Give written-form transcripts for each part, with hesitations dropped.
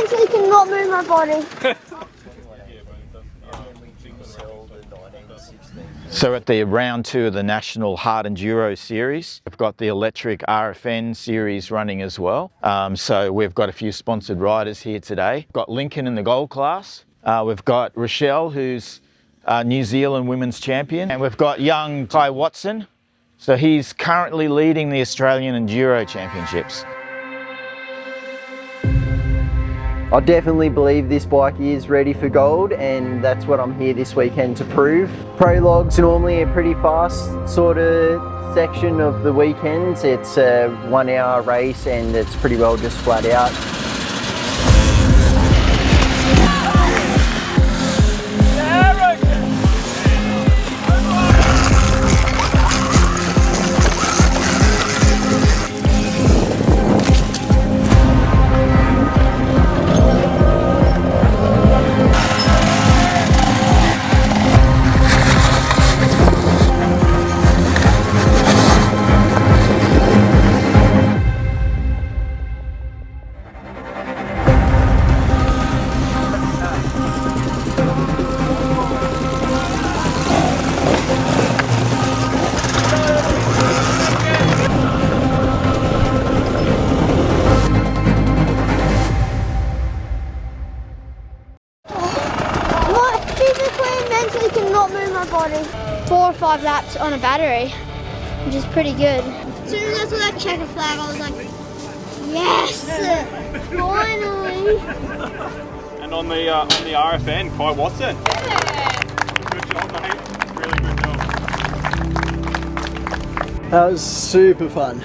mentally cannot move my body. So at the round 2 of the National Hard Enduro Series, we've got the electric RFN series running as well. So we've got a few sponsored riders here today. We've got Lincoln in the gold class. We've got Rochelle, who's New Zealand women's champion. And we've got young Kye Watson. So he's currently leading the Australian Enduro Championships. I definitely believe this bike is ready for gold, and that's what I'm here this weekend to prove. Prologue's normally a pretty fast sort of section of the weekends. It's a 1 hour race and it's pretty well just flat out. Cannot move my body. 4 or 5 laps on a battery, which is pretty good. As soon as I saw that checker flag, I was like, yes, finally. And on the RFN, Kye Watson. Yeah. Good job, mate. Really good job. That was super fun.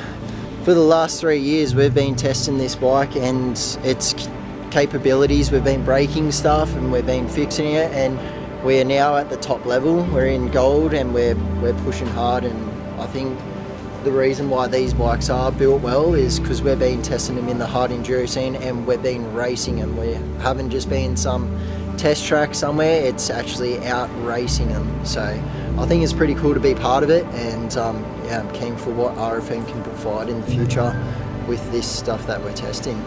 For the last 3 years, we've been testing this bike and its capabilities. We've been breaking stuff and we've been fixing it, and we're now at the top level. We're in gold and we're pushing hard, and I think the reason why these bikes are built well is because we've been testing them in the hard enduro scene and we've been racing them. We haven't just been some test track somewhere, it's actually out racing them. So I think it's pretty cool to be part of it, and yeah, I'm keen for what RFN can provide in the future with this stuff that we're testing.